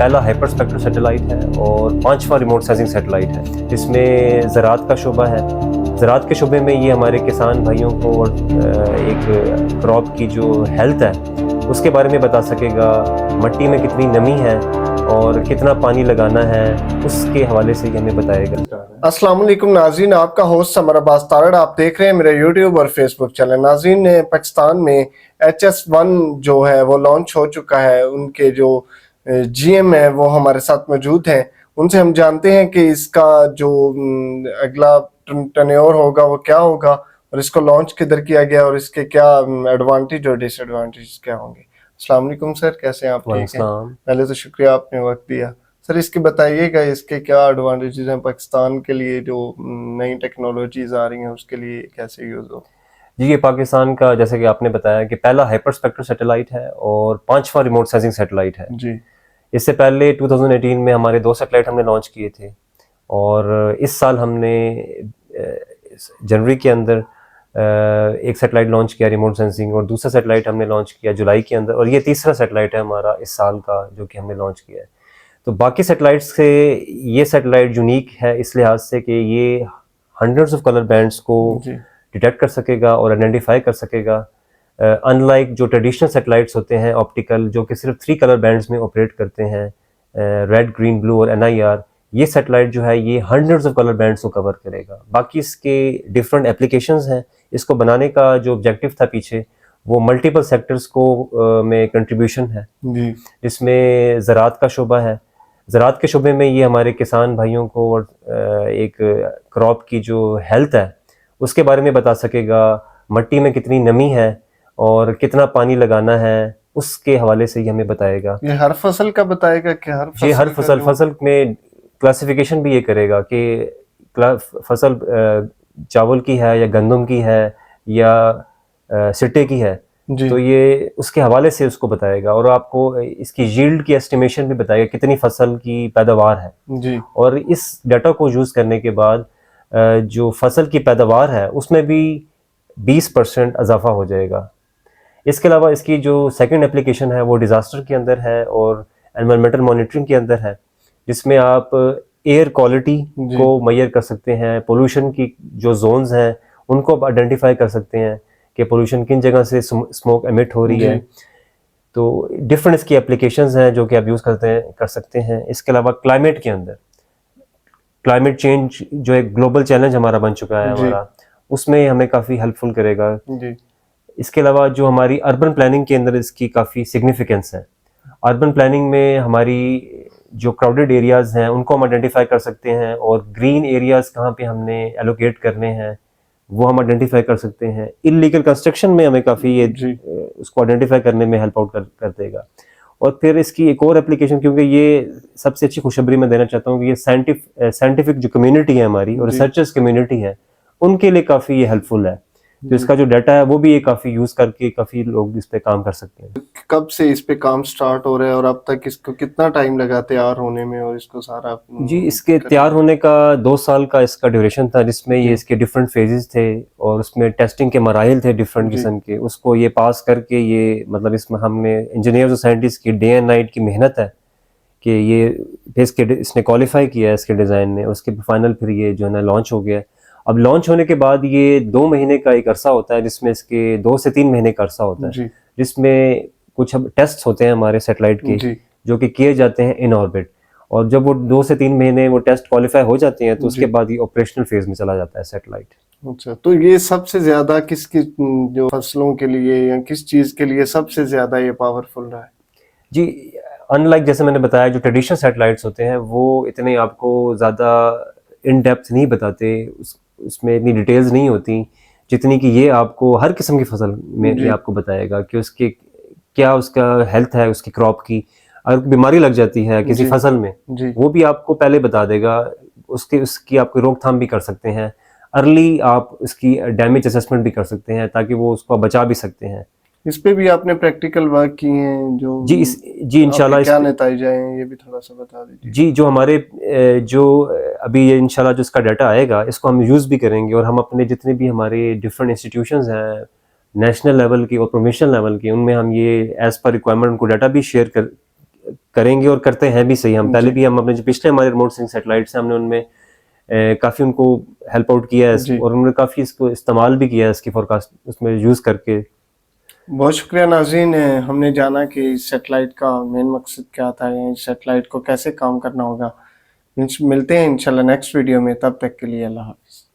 पहला hyperspectral satellite है और 5वां रिमोट सेंसिंग सैटेलाइट है। इसमें ज़राअत का शोबा है। ज़राअत के शोबे में ये हमारे किसान भाइयों को और एक क्रॉप की जो हेल्थ है उसके बारे में बता सकेगा, मट्टी में कितनी नमी है और कितना पानी लगाना है, उसके हवाले से ये हमें बताएगा। अस्सलाम वालेकुम नाज़रीन, आपका होस्ट समर अब्बास तारड़ आप देख रहे हैं मेरे यूट्यूब और फेसबुक चैनल। नाज़रीन, पाकिस्तान में HS1 जो है वो लॉन्च हो चुका है। उनके जो GM है वो हमारे साथ मौजूद हैं। उनसे हम जानते हैं कि इसका जो अगला टर्नओवर होगा वो क्या होगा और इसको लॉन्च किधर किया गया और इसके क्या एडवांटेज और डिसएडवांटेज क्या होंगे। अस्सलाम वालेकुम सर, कैसे हैं आप? ठीक हैं, पहले तो शुक्रिया आपने वक्त दिया। सर, इसके बताइएगा इसके क्या एडवांटेजेस हैं पाकिस्तान के लिए, जो नई टेक्नोलॉजीज आ रही हैं उसके लिए कैसे यूज हो? जी, ये पाकिस्तान का, जैसे कि आपने बताया, कि पहला हाइपरस्पेक्ट्रल सैटेलाइट है और 5वां रिमोट सेंसिंग सैटेलाइट है। जी, इससे पहले 2018 में हमारे 2 सैटेलाइट हमने लॉन्च किए थे और इस साल हमने जनवरी के अंदर एक सैटेलाइट लॉन्च किया रिमोट सेंसिंग, और दूसरा सैटेलाइट हमने लॉन्च किया जुलाई के अंदर, और ये तीसरा सैटेलाइट है हमारा इस साल का जो कि हमने लॉन्च किया है। तो बाकी सैटेलाइट से ये सैटेलाइट यूनिक है इस लिहाज से कि ये हंड्रेड्स ऑफ कलर बैंड्स को डिटेक्ट कर सकेगा और आइडेंटिफाई कर सकेगा, अनलाइक जो ट्रेडिशनल सैटेलाइट्स होते हैं ऑप्टिकल, जो कि सिर्फ 3 कलर बैंड्स में ऑपरेट करते हैं, रेड, ग्रीन, ब्लू और NIR। ये सैटेलाइट जो है ये हंड्रेड्स ऑफ कलर बैंड्स को कवर करेगा। बाकी इसके डिफरेंट एप्लीकेशंस हैं। इसको बनाने का जो ऑब्जेक्टिव था पीछे, वो मल्टीपल सेक्टर्स को में कंट्रीब्यूशन है, जिसमें ज़राअत का शोबा है। ज़राअत के शोबे में ये हमारे किसान भाइयों को और एक क्रॉप की जो हेल्थ है उसके बारे में बता सकेगा, मट्टी में कितनी नमी है और कितना पानी लगाना है, उसके हवाले से ये हमें बताएगा। ये हर फसल का बताएगा कि हर फसल में क्लासिफिकेशन भी ये करेगा कि फसल चावल की है या गंदम की है या सिट्टे की है, तो ये उसके हवाले से उसको बताएगा और आपको इसकी यील्ड की एस्टिमेशन भी बताएगा, कितनी फसल की पैदावार है जी। और इस डाटा को यूज़ करने के बाद जो फसल की पैदावार है उसमें भी 20% इजाफा हो जाएगा। इसके अलावा इसकी जो सेकंड एप्लीकेशन है वो डिज़ास्टर के अंदर है और एनवायरमेंटल मॉनिटरिंग के अंदर है, जिसमें आप एयर क्वालिटी को मेजर कर सकते हैं, पोल्यूशन की जो जोन्स हैं उनको आप आइडेंटिफाई कर सकते हैं कि पोल्यूशन किन जगह से स्मोक एमिट हो रही है। तो डिफरेंट इसकी एप्लीकेशंस हैं जो कि आप यूज़ कर सकते हैं। इसके अलावा क्लाइमेट के अंदर, क्लाइमेट चेंज जो एक ग्लोबल चैलेंज हमारा बन चुका है हमारा, उसमें हमें काफ़ी हेल्पफुल करेगा। इसके अलावा जो हमारी अर्बन प्लानिंग के अंदर इसकी काफ़ी सिग्निफिकेंस है। अर्बन प्लानिंग में हमारी जो क्राउडेड एरियाज़ हैं उनको हम आइडेंटिफाई कर सकते हैं और ग्रीन एरियाज़ कहाँ पे हमने एलोकेट करने हैं वो हम आइडेंटिफाई कर सकते हैं। इल्लीगल कंस्ट्रक्शन में हमें काफ़ी ये उसको आइडेंटिफाई करने में हेल्प आउट कर देगा। और फिर इसकी एक और एप्लीकेशन, क्योंकि ये सबसे अच्छी खुशखबरी मैं देना चाहता हूँ कि ये साइंटिफिक जो कम्युनिटी है हमारी और रिसर्चर्स कम्युनिटी है, उनके लिए काफ़ी ये हेल्पफुल है। तो इसका जो डाटा है वो भी ये काफ़ी यूज़ करके काफ़ी लोग इस पे काम कर सकते हैं। कब से इस पे काम स्टार्ट हो रहा है और अब तक इसको कितना टाइम लगा तैयार होने में और इसको सारा? जी, इसके तैयार होने का 2 साल का इसका ड्यूरेशन था, जिसमें ये इसके डिफरेंट फेजेस थे और उसमें टेस्टिंग के मराहिल थे डिफरेंट किस्म के। उसको ये पास करके ये मतलब इसमें हमने इंजीनियर्स और साइंटिस्ट की डे एंड नाइट की मेहनत है कि ये इसने क्वालिफाई किया है इसके डिज़ाइन ने। उसके फाइनल फिर ये जो है ना लॉन्च हो गया। अब लॉन्च होने के बाद ये 2 महीने का एक अरसा होता है, जिसमें इसके 2 से 3 महीने का अरसा होता है, जिसमें कुछ टेस्ट होते हैं हमारे सैटेलाइट के जो कि किए जाते हैं इन ऑर्बिट, और जब वो 2 से 3 महीने वो टेस्ट क्वालिफाई हो जाते हैं तो उसके बाद ये ऑपरेशनल फेज में चला जाता है सैटेलाइट। अच्छा, तो ये सबसे ज्यादा किसकी जो फसलों के लिए या किस चीज के लिए सबसे ज्यादा ये पावरफुल रहा है? जी, अनलाइक जैसे मैंने बताया, जो ट्रेडिशनल सैटेलाइट्स होते हैं वो इतने आपको ज़्यादा इन डेप्थ नहीं बताते, उसमें इतनी डिटेल्स नहीं होती जितनी कि ये आपको हर किस्म की फसल में ये आपको बताएगा कि उसके क्या उसका हेल्थ है, उसकी क्रॉप की। अगर बीमारी लग जाती है किसी फसल में, वो भी आपको पहले बता देगा, उसकी आपको रोकथाम भी कर सकते हैं। अर्ली आप इसकी डैमेज असेसमेंट भी कर सकते हैं ताकि वो उसको बचा भी सकते हैं। इस पे भी आपने प्रैक्टिकल वर्क किए हैं जो? जी इंशाल्लाह। क्या नतीजे हैं ये भी थोड़ा सा बता दीजिए। जी, जो हमारे जो अभी ये इंशाल्लाह जो इसका डाटा आएगा इसको हम यूज़ भी करेंगे और हम अपने जितने भी हमारे डिफरेंट इंस्टीट्यूशंस हैं नेशनल लेवल की और प्रोविंशियल लेवल की, उनमें हम ये एज़ पर रिक्वायरमेंट उनको डाटा भी शेयर करेंगे और करते हैं भी सही। हम पहले भी हम अपने जो पिछले हमारे रिमोट सेंसिंग सैटेलाइट्स हैं हमने उनमें काफ़ी उनको हेल्प आउट किया है और उन्होंने काफ़ी इसको इस्तेमाल भी किया है इसकी फोरकास्ट उसमें यूज़ करके। बहुत शुक्रिया नाज़रीन, हमने जाना कि सेटेलाइट का मेन मकसद क्या था या सेटेलाइट को कैसे काम करना होगा। मिलते हैं इंशाल्लाह नेक्स्ट वीडियो में, तब तक के लिए अल्लाह हाफ़िज़।